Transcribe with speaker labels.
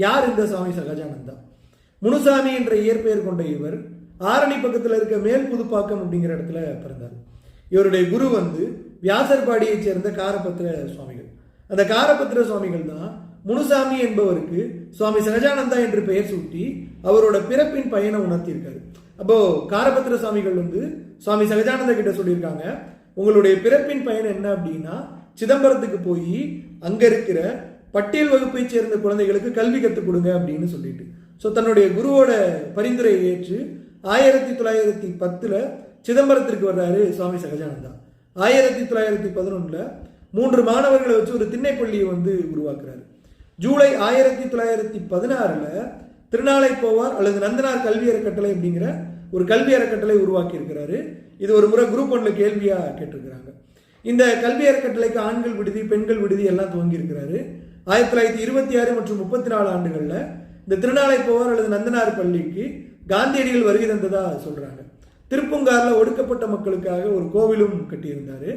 Speaker 1: யார் இந்த சுவாமி சகஜானந்தா? முனுசாமி என்ற இயற்பெயர் கொண்ட இவர் ஆரணி பக்கத்தில் இருக்க மேல் புதுப்பாக்கம் அப்படிங்கிற இடத்துல பிறந்தார். இவருடைய குரு வியாசர்பாடியைச் சேர்ந்த காரபத்திர சுவாமிகள். அந்த காரபத்திர சுவாமிகள் தான் முனுசாமி என்பவருக்கு சுவாமி சகஜானந்தா என்று பெயர் சூட்டி அவரோட பிறப்பின் பயனை உணர்த்தியிருக்காரு. அப்போ காரபத்திர சுவாமிகள் சுவாமி சகஜானந்தா கிட்ட சொல்லியிருக்காங்க, உங்களுடைய பிறப்பின் பயன் என்ன அப்படின்னா சிதம்பரத்துக்கு போய் அங்க இருக்கிற பட்டியல் வகுப்பை சேர்ந்த குழந்தைகளுக்கு கல்வி கற்றுக் கொடுங்க அப்படின்னு சொல்லிட்டு தன்னுடைய குருவோட பரிந்துரையை ஏற்று 1910 சிதம்பரத்திற்கு வர்றாரு சுவாமி சகஜானந்தா. 1911 3 மாணவர்களை வச்சு ஒரு திண்ணைப்பள்ளியை உருவாக்குறாரு. ஜூலை 1916 திருநாளை போவார் அல்லது நந்தனார் கல்வி அறக்கட்டளை அப்படிங்கிற ஒரு கல்வி அறக்கட்டளை உருவாக்கி இருக்கிறாரு. இது ஒரு முறை குரூப் 1 கேள்வியா கேட்டிருக்கிறாங்க. இந்த கல்வி அறக்கட்டளைக்கு ஆண்கள் விடுதி, பெண்கள் விடுதி எல்லாம் துவங்கி இருக்கிறாரு. 1926 மற்றும் 34 ஆண்டுகள்ல இந்த திருநாளை போவார் அல்லது நந்தனார் பள்ளிக்கு காந்தியடிகள் வருகை தந்ததா சொல்றாங்க. திருப்பூங்கார்ல ஒடுக்கப்பட்ட மக்களுக்காக ஒரு கோவிலும் கட்டியிருந்தாரு.